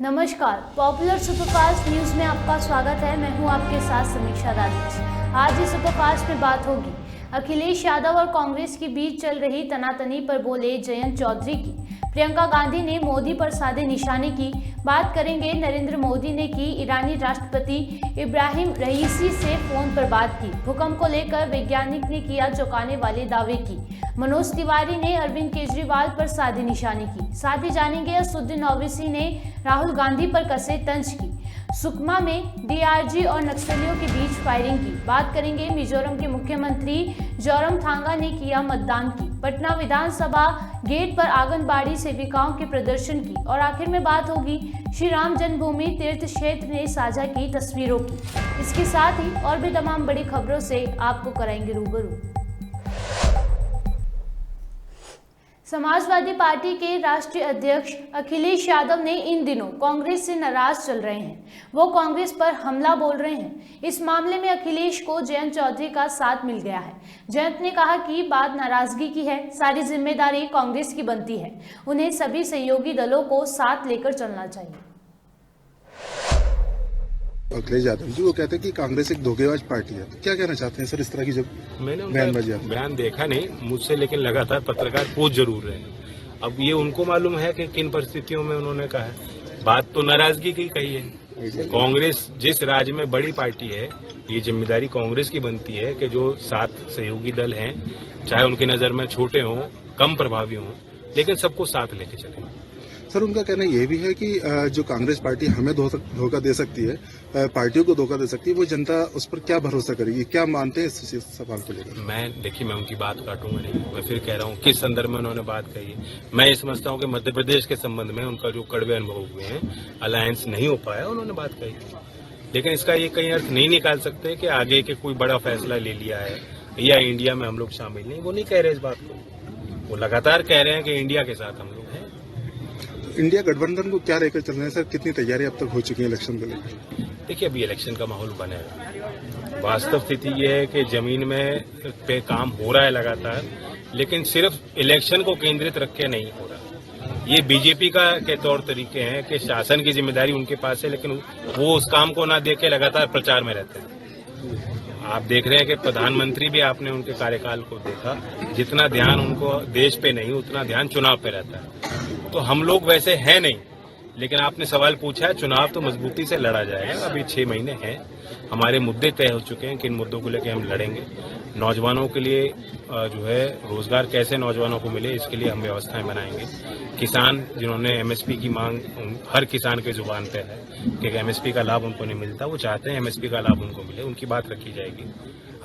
नमस्कार, popular superfast news में आपका स्वागत है। मैं हूं आपके साथ समीक्षा दानिश। आज इस सुपरफास्ट में बात होगी अखिलेश यादव और कांग्रेस के बीच चल रही तनातनी पर बोले जयंत चौधरी की। प्रियंका गांधी ने मोदी पर साधे निशाने की बात करेंगे। नरेंद्र मोदी ने की ईरानी राष्ट्रपति इब्राहिम रईसी से फोन पर बात की। भूकंप को लेकर वैज्ञानिक ने किया चौंकाने वाले दावे की। मनोज तिवारी ने अरविंद केजरीवाल पर साधे निशाने की। साथ ही जानेंगे असदुद्दीन ओवैसी ने राहुल गांधी पर कसे तंज की। सुकमा में डीआरजी और नक्सलियों के बीच फायरिंग की। बात करेंगे मिजोरम के मुख्यमंत्री जोरमथांगा ने किया मतदान की। पटना विधानसभा गेट पर आंगनबाड़ी सेविकाओं के प्रदर्शन की। और आखिर में बात होगी श्री राम जन्मभूमि तीर्थ क्षेत्र ने साझा की तस्वीरों की। इसके साथ ही और भी तमाम बड़ी खबरों से आपको कराएंगे रूबरू। समाजवादी पार्टी के राष्ट्रीय अध्यक्ष अखिलेश यादव ने इन दिनों कांग्रेस से नाराज चल रहे हैं। वो कांग्रेस पर हमला बोल रहे हैं। इस मामले में अखिलेश को जयंत चौधरी का साथ मिल गया है। जयंत ने कहा कि बात नाराजगी की है, सारी जिम्मेदारी कांग्रेस की बनती है। उन्हें सभी सहयोगी दलों को साथ लेकर चलना चाहिए। अखिलेश यादव जी वो कहते हैं कि कांग्रेस एक धोखेबाज पार्टी है। तो क्या कहना चाहते हैं सर इस तरह की जब मैंने उनका बयान देखा नहीं मुझसे, लेकिन लगातार पत्रकार पूछ जरूर रहे हैं। अब ये उनको मालूम है कि किन परिस्थितियों में उन्होंने कहा है। बात तो नाराजगी की कही है। कांग्रेस जिस राज्य में बड़ी पार्टी है, ये जिम्मेदारी कांग्रेस की बनती है कि जो 7 सहयोगी दल हैं, चाहे उनकी नजर में छोटे हों, कम प्रभावी हों, लेकिन सबको साथ लेके चले। सर उनका कहना यह भी है कि जो कांग्रेस पार्टी हमें धोखा दे सकती है, पार्टियों को धोखा दे सकती है, वो जनता उस पर क्या भरोसा करेगी? क्या मानते हैं इस सवाल को लेकर? मैं उनकी बात काटूंगा नहीं। मैं फिर कह रहा हूँ किस संदर्भ में उन्होंने बात कही। मैं ये समझता हूँ कि मध्य प्रदेश के संबंध में उनका जो कड़वे अनुभव हुए हैं, अलायंस नहीं हो पाया, उन्होंने बात कही। लेकिन इसका ये कहीं अर्थ नहीं निकाल सकते कि आगे के कोई बड़ा फैसला ले लिया है या इंडिया में हम लोग शामिल नहीं। वो नहीं कह रहे इस बात को। वो लगातार कह रहे हैं कि इंडिया के साथ हम लोग हैं। इंडिया गठबंधन को क्या लेकर चल रहे हैं सर? कितनी तैयारी अब तक हो चुकी है इलेक्शन को लेकर? देखिए, अभी इलेक्शन का माहौल बना है। वास्तव स्थिति ये है कि जमीन में पे काम हो रहा है लगातार, लेकिन सिर्फ इलेक्शन को केंद्रित रख के नहीं हो रहा। ये बीजेपी के तौर तरीके हैं कि शासन की जिम्मेदारी उनके पास है, लेकिन वो उस काम को ना देख के लगातार प्रचार में रहते हैं। आप देख रहे हैं कि प्रधानमंत्री भी, आपने उनके कार्यकाल को देखा, जितना ध्यान उनको देश पे नहीं उतना ध्यान चुनाव पे रहता है। तो हम लोग वैसे हैं नहीं, लेकिन आपने सवाल पूछा है, चुनाव तो मजबूती से लड़ा जाएगा। अभी 6 महीने हैं, हमारे मुद्दे तय हो चुके हैं, किन मुद्दों को लेकर हम लड़ेंगे। नौजवानों के लिए जो है रोजगार कैसे नौजवानों को मिले, इसके लिए हम व्यवस्थाएं बनाएंगे। किसान जिन्होंने एमएसपी की मांग हर किसान के जुबान पे है कि एमएसपी का लाभ उनको नहीं मिलता, वो चाहते हैं एमएसपी का लाभ उनको मिले, उनकी बात रखी जाएगी।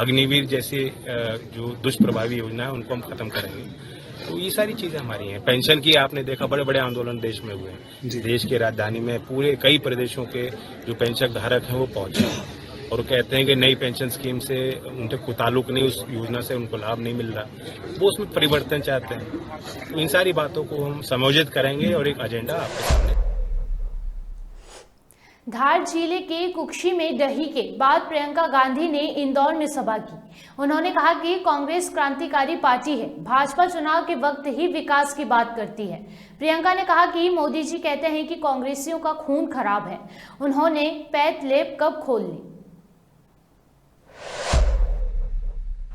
अग्निवीर जैसी जो दुष्प्रभावी योजना है उनको हम खत्म करेंगे। तो ये सारी चीजें हमारी हैं। पेंशन की आपने देखा, बड़े बड़े आंदोलन देश में हुए हैं। देश की राजधानी में पूरे कई प्रदेशों के जो पेंशन धारक हैं वो पहुंचे हैं और कहते हैं कि नई पेंशन स्कीम से उनके कोई ताल्लुक नहीं, उस योजना से उनको लाभ नहीं मिल रहा, वो उसमें परिवर्तन चाहते हैं। तो इन सारी बातों को हम समायोजित करेंगे और एक एजेंडा आपके सामने। धार जिले के कुक्षी में दही के बाद प्रियंका गांधी ने इंदौर में सभा की। उन्होंने कहा कि कांग्रेस क्रांतिकारी पार्टी है, भाजपा चुनाव के वक्त ही विकास की बात करती है। प्रियंका ने कहा कि मोदी जी कहते हैं कि कांग्रेसियों का खून खराब है, उन्होंने पैथ लेप कब खोल ली।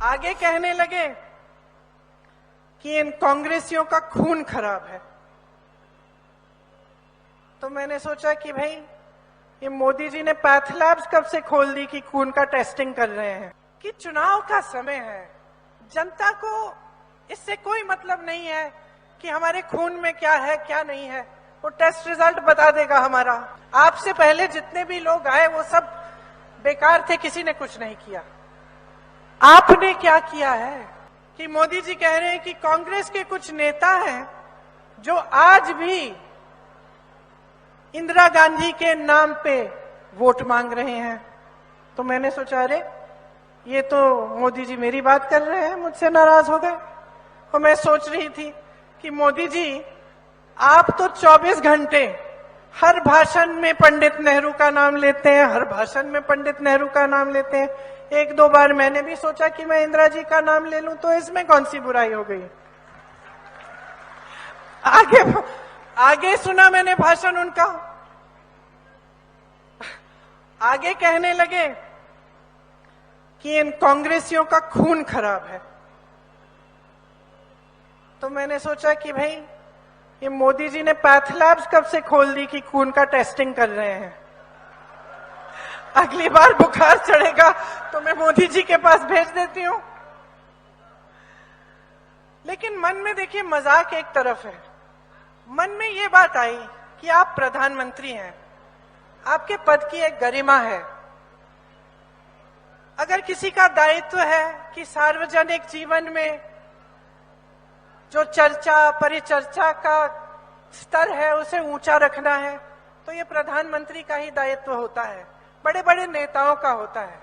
आगे कहने लगे कि इन कांग्रेसियों का खून खराब है, तो मैंने सोचा कि भाई ये मोदी जी ने पैथ लैब्स कब से खोल दी कि खून का टेस्टिंग कर रहे हैं? कि चुनाव का समय है, जनता को इससे कोई मतलब नहीं है कि हमारे खून में क्या है क्या नहीं है, वो टेस्ट रिजल्ट बता देगा हमारा। आपसे पहले जितने भी लोग आए वो सब बेकार थे, किसी ने कुछ नहीं किया। आपने क्या किया है कि मोदी जी कह रहे हैं कि कांग्रेस के कुछ नेता हैं जो आज भी इंदिरा गांधी के नाम पे वोट मांग रहे हैं। तो मैंने सोचा अरे ये तो मोदी जी मेरी बात कर रहे हैं, मुझसे नाराज हो गए। और मैं सोच रही थी कि मोदी जी आप तो 24 घंटे हर भाषण में पंडित नेहरू का नाम लेते हैं, हर भाषण में पंडित नेहरू का नाम लेते हैं। 1-2 बार मैंने भी सोचा कि मैं इंदिरा जी का नाम ले लूं, तो इसमें कौन सी बुराई हो गई। आगे सुना मैंने भाषण उनका आगे कहने लगे कि इन कांग्रेसियों का खून खराब है। तो मैंने सोचा कि भाई ये मोदी जी ने पैथ लैब्स कब से खोल दी कि खून का टेस्टिंग कर रहे हैं। अगली बार बुखार चढ़ेगा तो मैं मोदी जी के पास भेज देती हूं। लेकिन मन में देखिए मजाक एक तरफ है, मन में ये बात आई कि आप प्रधानमंत्री हैं, आपके पद की एक गरिमा है। अगर किसी का दायित्व है कि सार्वजनिक जीवन में जो चर्चा परिचर्चा का स्तर है उसे ऊंचा रखना है, तो ये प्रधानमंत्री का ही दायित्व होता है, बड़े बड़े नेताओं का होता है।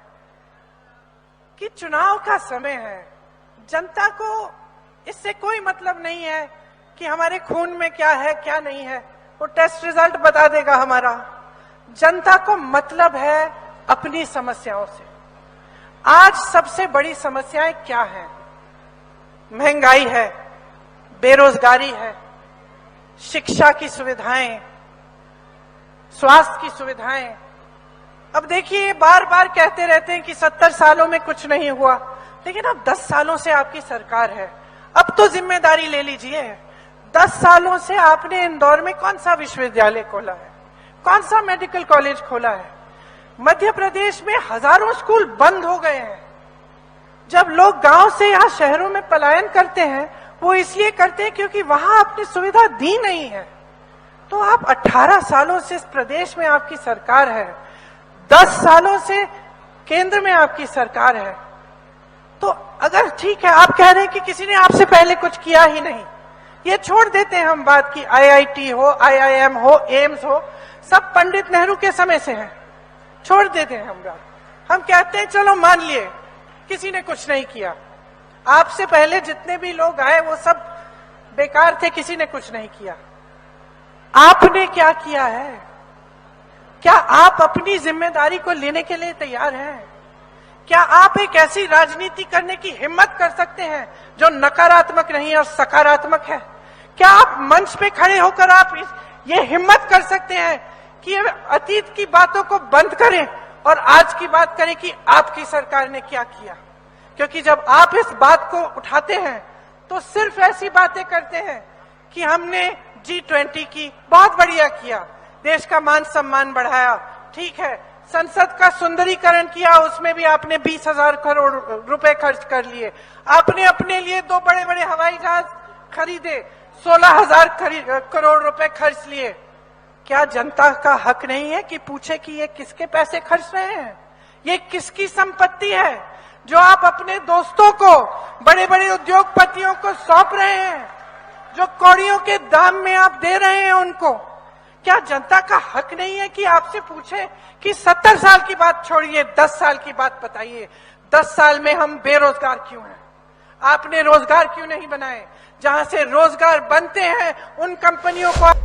कि चुनाव का समय है, जनता को इससे कोई मतलब नहीं है कि हमारे खून में क्या है क्या नहीं है, वो टेस्ट रिजल्ट बता देगा हमारा। जनता को मतलब है अपनी समस्याओं से। आज सबसे बड़ी समस्याएं क्या हैं? महंगाई है, बेरोजगारी है, शिक्षा की सुविधाएं, स्वास्थ्य की सुविधाएं। अब देखिए बार बार कहते रहते हैं कि 70 सालों में कुछ नहीं हुआ, लेकिन अब 10 सालों से आपकी सरकार है, अब तो जिम्मेदारी ले लीजिए। 10 सालों से आपने इंदौर में कौन सा विश्वविद्यालय खोला है, कौन सा मेडिकल कॉलेज खोला है? मध्य प्रदेश में हजारों स्कूल बंद हो गए हैं। जब लोग गांव से यहाँ शहरों में पलायन करते हैं वो इसलिए करते हैं क्योंकि वहां आपने सुविधा दी नहीं है। तो आप 18 सालों से इस प्रदेश में आपकी सरकार है, 10 सालों से केंद्र में आपकी सरकार है। तो अगर ठीक है आप कह रहे हैं कि किसी ने आपसे पहले कुछ किया ही नहीं, ये छोड़ देते हैं हम बात की IIT हो, IIM हो, एम्स हो, सब पंडित नेहरू के समय से है, छोड़ देते हैं हम बात। हम कहते हैं चलो मान लिए किसी ने कुछ नहीं किया, आपसे पहले जितने भी लोग आए वो सब बेकार थे, किसी ने कुछ नहीं किया। आपने क्या किया है? क्या आप अपनी जिम्मेदारी को लेने के लिए तैयार हैं? क्या आप एक ऐसी राजनीति करने की हिम्मत कर सकते हैं जो नकारात्मक नहीं और सकारात्मक है? क्या आप मंच पे खड़े होकर आप ये हिम्मत कर सकते हैं कि अतीत की बातों को बंद करें और आज की बात करें कि आपकी सरकार ने क्या किया? क्योंकि जब आप इस बात को उठाते हैं तो सिर्फ ऐसी बातें करते हैं कि हमने G20 की, बहुत बढ़िया किया, देश का मान सम्मान बढ़ाया, ठीक है, संसद का सुंदरीकरण किया, उसमें भी आपने 20,000 करोड़ रुपए खर्च कर लिए, आपने अपने लिए 2 बड़े बड़े हवाई जहाज खरीदे, 16,000 करोड़ रुपए खर्च लिए। क्या जनता का हक नहीं है कि पूछे कि ये किसके पैसे खर्च रहे हैं? ये किसकी संपत्ति है जो आप अपने दोस्तों को, बड़े बड़े उद्योगपतियों को सौंप रहे हैं, जो कौड़ियों के दाम में आप दे रहे हैं उनको? क्या जनता का हक नहीं है कि आपसे पूछे कि 70 साल की बात छोड़िए, 10 साल की बात बताइए, 10 साल में हम बेरोजगार क्यों हैं? आपने रोजगार क्यों नहीं बनाए? जहां से रोजगार बनते हैं उन कंपनियों को।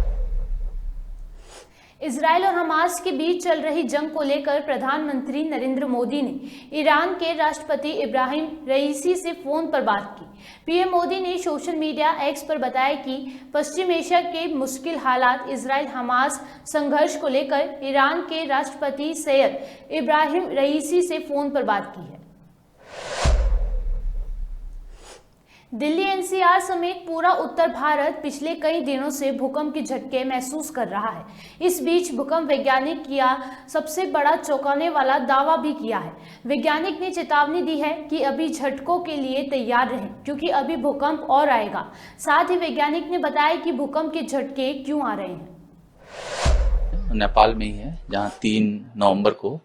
इजराइल और हमास के बीच चल रही जंग को लेकर प्रधानमंत्री नरेंद्र मोदी ने ईरान के राष्ट्रपति इब्राहिम रईसी से फोन पर बात की। पीएम मोदी ने सोशल मीडिया एक्स पर बताया कि पश्चिम एशिया के मुश्किल हालात, इजराइल हमास संघर्ष को लेकर ईरान के राष्ट्रपति सैयद इब्राहिम रईसी से फोन पर बात की है। दिल्ली एनसीआर समेत पूरा उत्तर भारत पिछले कई दिनों से भूकंप के झटके महसूस कर रहा है। इस बीच भूकंप वैज्ञानिक किया सबसे बड़ा चौंकाने वाला दावा भी किया है। वैज्ञानिक ने चेतावनी दी है कि अभी झटकों के लिए तैयार रहें क्योंकि अभी भूकंप और आएगा। साथ ही वैज्ञानिक ने बताया कि भूकंप के झटके क्यों आ रहे हैं। नेपाल में ही है जहां 3 नवंबर को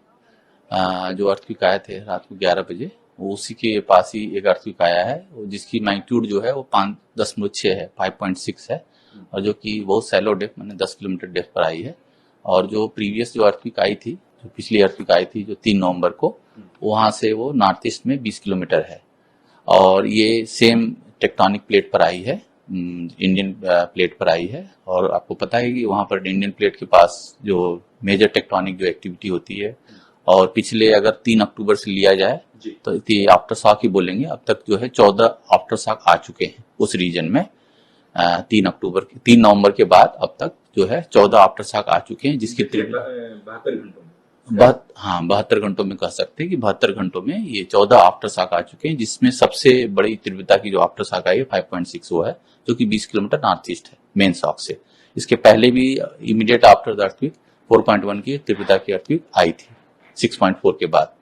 जो अर्थक्वेक आए थे रात को 11 बजे, वो उसी के पास ही एक अर्थक्वेक आया है जिसकी मैग्नीट्यूड जो है वो 5.6 है, 5.6 है, और जो कि बहुत सैलो डेप्थ, मैंने 10 किलोमीटर डेप्थ पर आई है। और जो प्रीवियस जो अर्थक्वेक आई थी, जो पिछली अर्थक्वेक आई थी जो 3 नवंबर को, वहां से वो नॉर्थ ईस्ट में 20 किलोमीटर है। और ये सेम टेक्टोनिक प्लेट पर आई है, इंडियन प्लेट पर आई है। और आपको पता है कि वहां पर इंडियन प्लेट के पास जो मेजर टेक्टोनिक जो एक्टिविटी होती है, और पिछले अगर 3 अक्टूबर से लिया जाए तो आफ्टर शॉक ही बोलेंगे, अब तक जो है 14 आफ्टर शॉक आ चुके हैं उस रीजन में। 3 नवंबर के बाद अब तक जो है 14 आफ्टर शॉक आ चुके हैं, जिसकी 72 हाँ 72 घंटों में कह सकते हैं कि 72 घंटों में ये 14 आफ्टर शॉक आ चुके हैं, जिसमें सबसे बड़ी तीव्रता की जो आफ्टर शॉक आई है 5.6 वो है, जो कि 20 किलोमीटर नॉर्थ ईस्ट है मेन शॉक से। इसके पहले भी इमीडिएट आफ्टर द अर्थक्वेक 4.1 की तीव्रता की अर्थक्वेक आई थी 6.4 के बाद।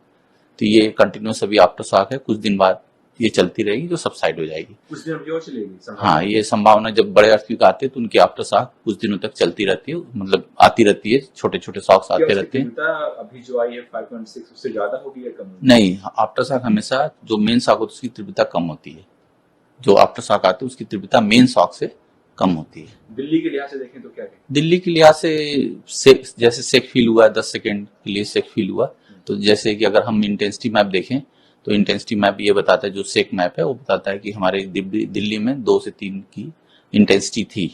तो ये कंटिन्यूस अभी आफ्टर शॉक है, कुछ दिन बाद ये चलती रहेगी, जो सबसाइड हो जाएगी। कुछ दिन अभी और चलेगी। हाँ, ये संभावना, जब बड़े अर्थक्वेक आते हैं तो उनकी आफ्टर शॉक कुछ दिनों तक चलती रहती है, मतलब आती रहती है, छोटे छोटे शॉक्स आते रहते हैं। अभी जो आई है 5.6 उससे ज्यादा होगी या कम? नहीं, आफ्टर शॉक हमेशा जो मेन शॉक होती है उसकी तीव्रता कम होती है। जो आफ्टर शॉक आते हैं उसकी तीव्रता मेन शॉक से कम होती है। दिल्ली के लिहाज से देखें तो क्या है? दिल्ली के लिहाज से जैसे सेक फील हुआ 10 सेकेंड के लिए सेक फील हुआ, तो जैसे कि अगर हम इंटेंसिटी मैप देखें तो इंटेंसिटी मैप ये बताता है, जो सेक मैप है वो बताता है कि हमारे दिल्ली में 2 से 3 की इंटेंसिटी थी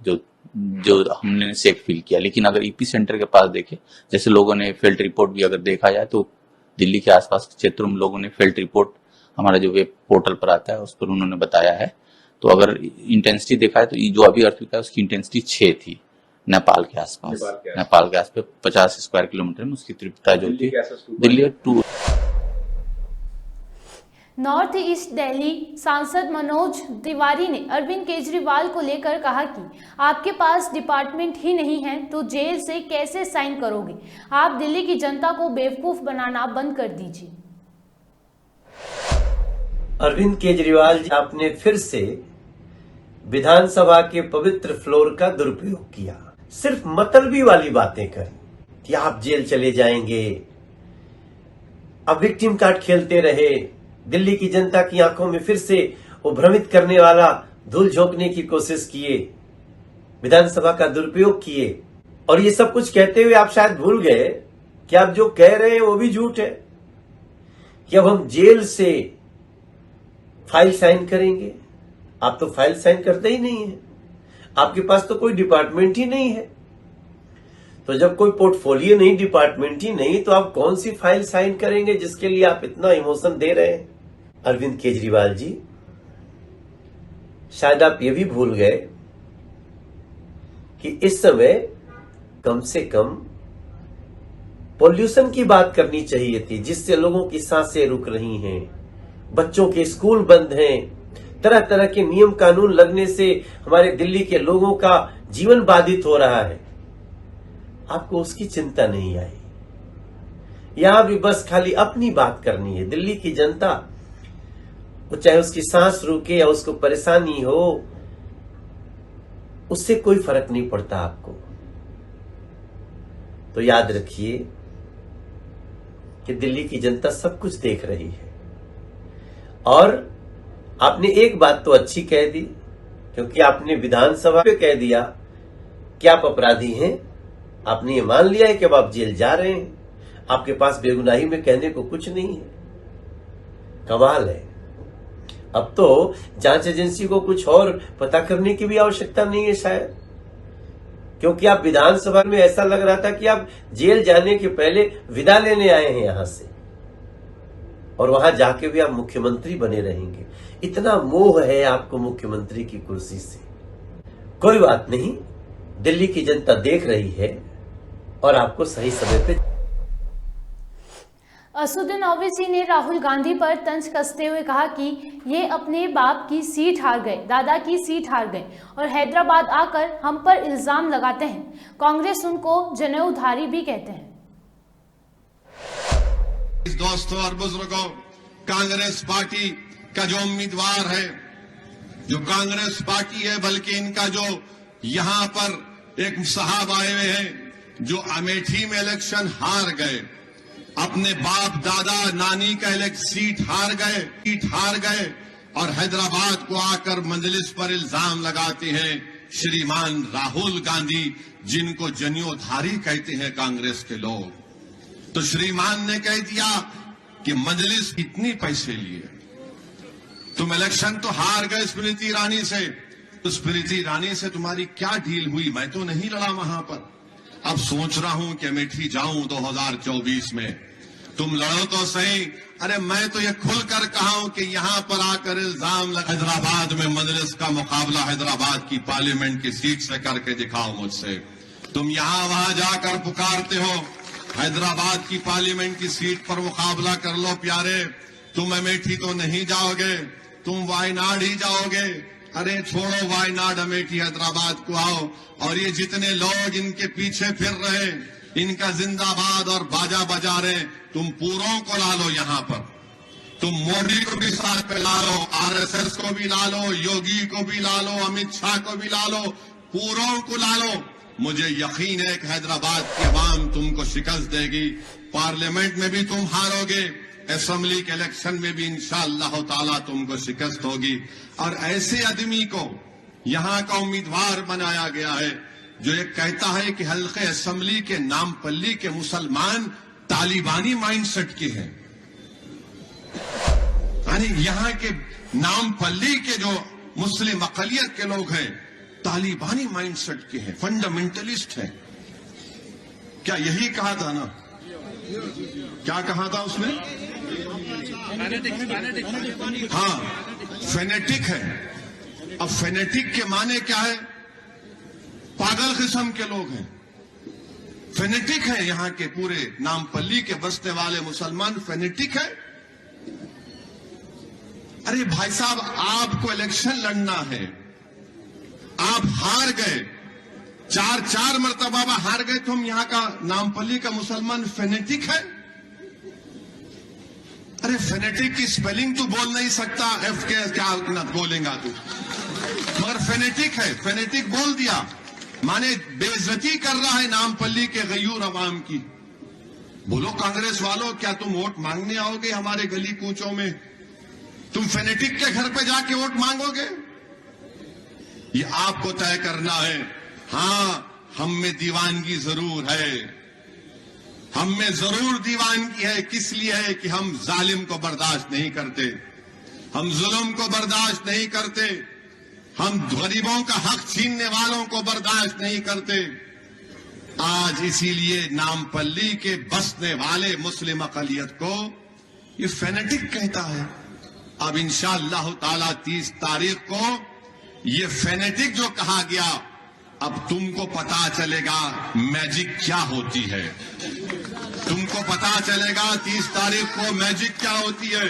जो हमने सेक फील किया। लेकिन अगर ईपी सेंटर के पास देखें, जैसे लोगों ने फील्ड रिपोर्ट भी अगर देखा जाए तो दिल्ली के आसपास के क्षेत्रों में लोगों ने फील्ड रिपोर्ट हमारा जो वेब पोर्टल पर आता है उस पर उन्होंने बताया है। तो अगर इंटेंसिटी देखा है तो जो अभी अर्थक्वेक है उसकी इंटेंसिटी 6 थी नेपाल के आसपास 50 स्क्वायर किलोमीटर में उसकी तीव्रता जो थी दिल्ली 2। नॉर्थ ईस्ट दिल्ली सांसद मनोज तिवारी ने अरविंद केजरीवाल को लेकर कहा कि आपके पास डिपार्टमेंट ही नहीं है तो जेल से कैसे साइन करोगे? आप दिल्ली की जनता को बेवकूफ बनाना बंद कर दीजिए। अरविंद केजरीवाल जी, आपने फिर से विधानसभा के पवित्र फ्लोर का दुरुपयोग किया। सिर्फ मतलबी वाली बातें करी कि आप जेल चले जाएंगे, अब विक्टिम कार्ड खेलते रहे, दिल्ली की जनता की आंखों में फिर से वो भ्रमित करने वाला धूल झोंकने की कोशिश किए, विधानसभा का दुरुपयोग किए। और ये सब कुछ कहते हुए आप शायद भूल गए कि आप जो कह रहे हैं वो भी झूठ है, कि अब हम जेल से फाइल साइन करेंगे। आप तो फाइल साइन करते ही नहीं है, आपके पास तो कोई डिपार्टमेंट ही नहीं है। तो जब कोई पोर्टफोलियो नहीं, डिपार्टमेंट ही नहीं, तो आप कौन सी फाइल साइन करेंगे जिसके लिए आप इतना इमोशन दे रहे हैं? अरविंद केजरीवाल जी, शायद आप ये भी भूल गए कि इस समय कम से कम पॉल्यूशन की बात करनी चाहिए थी, जिससे लोगों की सांसें रुक रही हैं, बच्चों के स्कूल बंद हैं, तरह तरह के नियम कानून लगने से हमारे दिल्ली के लोगों का जीवन बाधित हो रहा है। आपको उसकी चिंता नहीं आई। यहां भी बस खाली अपनी बात करनी है। दिल्ली की जनता, वो चाहे उसकी सांस रुके या उसको परेशानी हो, उससे कोई फर्क नहीं पड़ता आपको। तो याद रखिए कि दिल्ली की जनता सब कुछ देख रही है। और आपने एक बात तो अच्छी कह दी, क्योंकि आपने विधानसभा पे कह दिया कि आप अपराधी हैं। आपने ये मान लिया है कि अब आप जेल जा रहे हैं, आपके पास बेगुनाही में कहने को कुछ नहीं है। कमाल है। अब तो जांच एजेंसी को कुछ और पता करने की भी आवश्यकता नहीं है शायद, क्योंकि आप विधानसभा में ऐसा लग रहा था कि आप जेल जाने के पहले विदा लेने आए हैं यहां से, और वहां जाके भी आप मुख्यमंत्री बने रहेंगे। इतना मोह है आपको मुख्यमंत्री की कुर्सी से। कोई बात नहीं, दिल्ली की जनता देख रही है और आपको सही समय पे। असदुद्दीन ओवैसी ने राहुल गांधी पर तंज कसते हुए कहा कि ये अपने बाप की सीट हार गए, दादा की सीट हार गए और हैदराबाद आकर हम पर इल्जाम लगाते हैं। कांग्रेस उनको जनेऊधारी भी कहते हैं। दोस्तों और बुजुर्गों, कांग्रेस पार्टी का जो उम्मीदवार है, जो कांग्रेस पार्टी है, बल्कि इनका जो यहां पर एक साहब आए हुए हैं जो अमेठी में इलेक्शन हार गए, अपने बाप दादा नानी का सीट हार गए और हैदराबाद को आकर मजलिस पर इल्जाम लगाते हैं श्रीमान राहुल गांधी, जिनको जनेऊधारी कहते हैं कांग्रेस के लोग। तो श्रीमान ने कह दिया कि मजलिस इतनी पैसे लिए, तुम इलेक्शन तो हार गए स्मृति ईरानी से, तो स्मृति ईरानी से तुम्हारी क्या डील हुई? मैं तो नहीं लड़ा वहां पर। अब सोच रहा हूं कि अमेठी जाऊं 2024 में, तुम लड़ो तो सही। अरे मैं तो ये खुलकर कहा हूं कि यहां पर आकर इल्जाम लगा, हैदराबाद में मजलिस का मुकाबला हैदराबाद की पार्लियामेंट की सीट से करके दिखाओ मुझसे। तुम यहां वहां जाकर पुकारते हो हैदराबाद की पार्लियामेंट की सीट पर मुकाबला कर लो प्यारे। तुम अमेठी तो नहीं जाओगे, तुम वायनाड ही जाओगे। अरे छोड़ो वायनाड, अमेठी, हैदराबाद को आओ। और ये जितने लोग इनके पीछे फिर रहे, इनका जिंदाबाद और बाजा बजा रहे, तुम पूरों को ला लो यहाँ पर। तुम मोदी को भी साथ में ला लो, आरएसएस को भी ला लो, योगी को भी ला लो, अमित शाह को भी ला लो, पूरों को ला लो। मुझे यकीन है कि हैदराबाद की आवाम तुमको शिकस्त देगी। पार्लियामेंट में भी तुम हारोगे, असेंबली के इलेक्शन में भी इंशाअल्लाह ताला तुमको शिकस्त होगी। और ऐसे आदमी को यहां का उम्मीदवार बनाया गया है जो ये कहता है कि हल्के असेंबली के नामपल्ली के मुसलमान तालिबानी माइंडसेट के हैं। यानी यहां के नामपल्ली के जो मुस्लिम अकलियत के लोग हैं तालिबानी माइंडसेट के हैं, फंडामेंटलिस्ट हैं। क्या यही कहा था ना? क्या कहा था उसने? हाँ, फेनेटिक है। अब फेनेटिक के माने क्या है? पागल किस्म के लोग हैं, फेनेटिक है। यहां के पूरे नामपल्ली के बसने वाले मुसलमान फेनेटिक है। अरे भाई साहब, आपको इलेक्शन लड़ना है, आप हार गए, चार मरतबा हार गए, तो हम यहां का नामपल्ली का मुसलमान फेनेटिक है? अरे फेनेटिक की स्पेलिंग तू बोल नहीं सकता, एफ के क्या बोलेगा तू, मगर फेनेटिक है। फेनेटिक बोल दिया माने बेइज्जती कर रहा है नामपल्ली के गयूर अवाम की। बोलो कांग्रेस वालों, क्या तुम वोट मांगने आओगे हमारे गली कूचों में? तुम फेनेटिक के घर पे जाके वोट मांगोगे? ये आपको तय करना है। हाँ, हम में दीवानगी जरूर है, हम में जरूर दीवानगी है। किस लिए है? कि हम जालिम को बर्दाश्त नहीं करते, हम जुल्म को बर्दाश्त नहीं करते, हम गरीबों का हक छीनने वालों को बर्दाश्त नहीं करते। आज इसीलिए नामपल्ली के बसने वाले मुस्लिम अकलियत को ये फेनेटिक कहता है। अब इंशाअल्लाह ताला 30 तारीख को ये फेनेटिक जो कहा गया, अब तुमको पता चलेगा मैजिक क्या होती है। तुमको पता चलेगा 30 तारीख को मैजिक क्या होती है।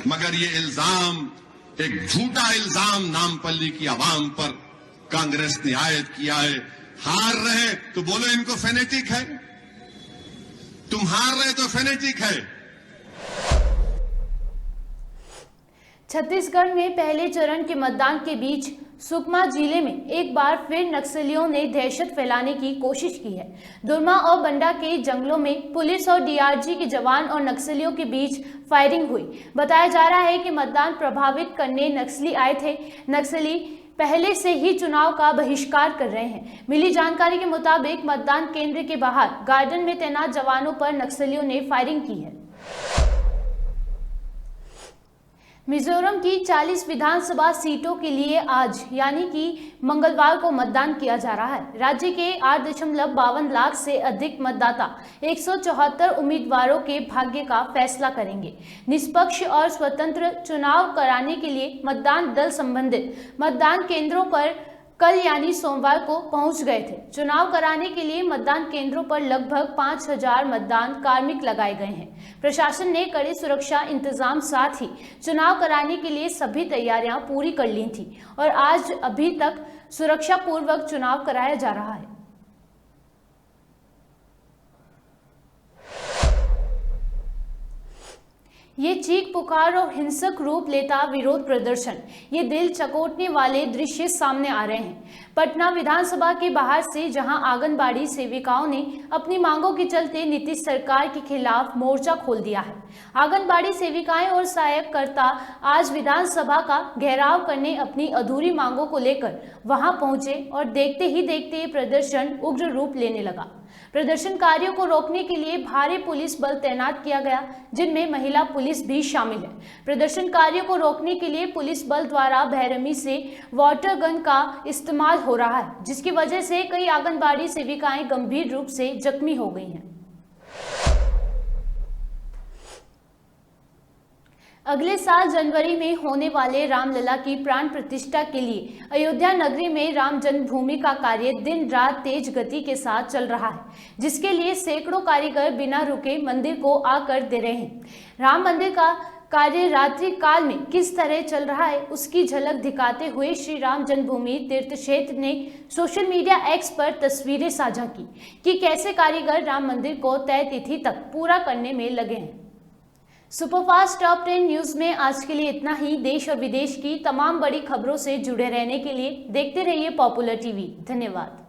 मगर ये इल्जाम, एक झूठा इल्जाम नामपल्ली की आवाम पर कांग्रेस ने आयद किया है। हार रहे तो बोलो इनको फेनेटिक है, तुम हार रहे तो फेनेटिक है। छत्तीसगढ़ में पहले चरण के मतदान के बीच सुकमा जिले में एक बार फिर नक्सलियों ने दहशत फैलाने की कोशिश की है। दुर्मा और बंडा के जंगलों में पुलिस और डीआरजी के जवान और नक्सलियों के बीच फायरिंग हुई। बताया जा रहा है कि मतदान प्रभावित करने नक्सली आए थे। नक्सली पहले से ही चुनाव का बहिष्कार कर रहे हैं। मिली जानकारी के मुताबिक मतदान केंद्र के बाहर गार्डन में तैनात जवानों पर नक्सलियों ने फायरिंग की है। मिजोरम की 40 विधानसभा सीटों के लिए आज यानी कि मंगलवार को मतदान किया जा रहा है। राज्य के 8.52 लाख से अधिक मतदाता 174 उम्मीदवारों के भाग्य का फैसला करेंगे। निष्पक्ष और स्वतंत्र चुनाव कराने के लिए मतदान दल संबंधित मतदान केंद्रों पर कल यानी सोमवार को पहुंच गए थे। चुनाव कराने के लिए मतदान केंद्रों पर लगभग 5000 मतदान कार्मिक लगाए गए हैं। प्रशासन ने कड़े सुरक्षा इंतजाम साथ ही चुनाव कराने के लिए सभी तैयारियां पूरी कर ली थी और आज अभी तक सुरक्षा पूर्वक चुनाव कराया जा रहा है। ये चीख पुकार और हिंसक रूप लेता विरोध प्रदर्शन, ये दिल चकोटने वाले दृश्य सामने आ रहे हैं। पटना विधानसभा के बाहर से जहां आंगनबाड़ी सेविकाओं ने अपनी मांगों के चलते नीतीश सरकार के खिलाफ मोर्चा खोल दिया है। आंगनबाड़ी सेविकाएं और सहायककर्ता आज विधानसभा का घेराव करने अपनी अधूरी मांगों को लेकर वहां पहुंचे और देखते ही देखते प्रदर्शन उग्र रूप लेने लगा। प्रदर्शनकारियों को रोकने के लिए भारी पुलिस बल तैनात किया गया, जिनमें महिला पुलिस भी शामिल है। प्रदर्शनकारियों को रोकने के लिए पुलिस बल द्वारा बेरहमी से वाटर गन का इस्तेमाल हो रहा है, जिसकी वजह से कई आंगनबाड़ी सेविकाएं गंभीर रूप से जख्मी हो गई हैं। अगले साल जनवरी में होने वाले रामलला की प्राण प्रतिष्ठा के लिए अयोध्या नगरी में राम जन्मभूमि का कार्य दिन रात तेज गति के साथ चल रहा है, जिसके लिए सैकड़ों कारीगर बिना रुके मंदिर को आकर दे रहे हैं। राम मंदिर का कार्य रात्रि काल में किस तरह चल रहा है, उसकी झलक दिखाते हुए श्री राम जन्मभूमि तीर्थ क्षेत्र ने सोशल मीडिया एक्स पर तस्वीरें साझा की कि कैसे कारीगर राम मंदिर को तय तिथि तक पूरा करने में लगे हैं। सुपरफास्ट टॉप 10 न्यूज में आज के लिए इतना ही। देश और विदेश की तमाम बड़ी खबरों से जुड़े रहने के लिए देखते रहिए पॉपुलर टीवी। धन्यवाद।